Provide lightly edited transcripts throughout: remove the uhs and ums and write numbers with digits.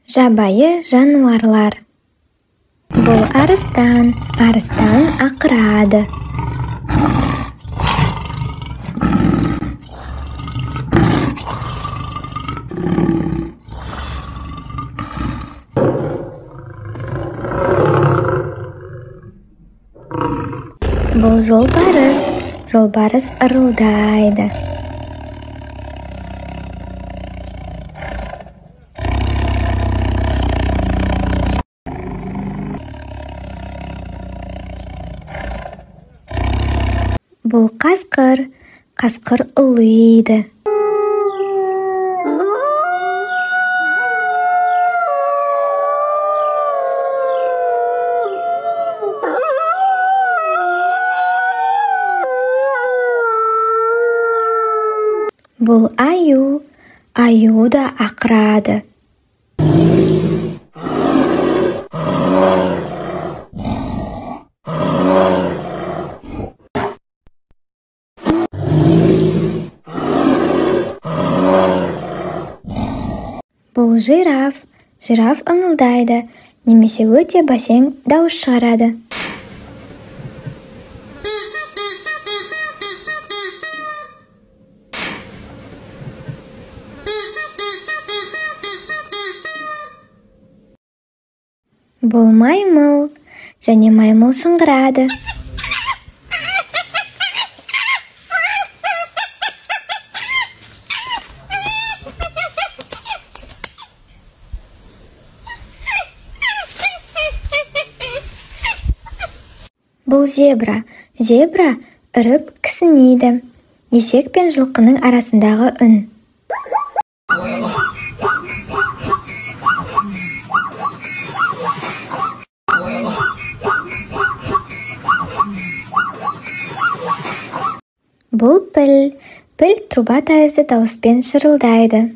Жабайы жануарлар. Бұл арыстан ақырады. Бұл жолбарыс ырылдайды. Бұл қасқыр ұлиды. Бұл аю да ақырады. Бұл жираф ыңылдайды, немесе өте бәсең дауыс шығарады. Бұл маймыл, және маймыл шыңғырады. Бұл зебра үріп кісінейді. Есек пен жылқының арасындағы үн. Бұл піл труба тәрізді дауыспен шырылдайды.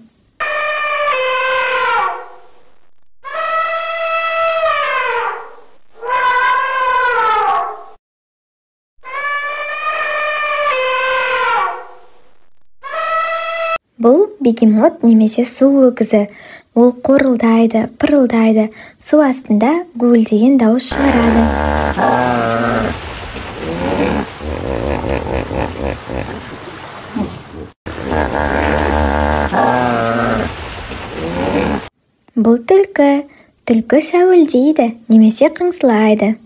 Бұл бегемот немесе су өгізі. Ол қорылдайды, пырылдайды, су астында гуілдеген дауыс шығарады. Бұл түлкі шәуілдейді, немесе қыңсылайды.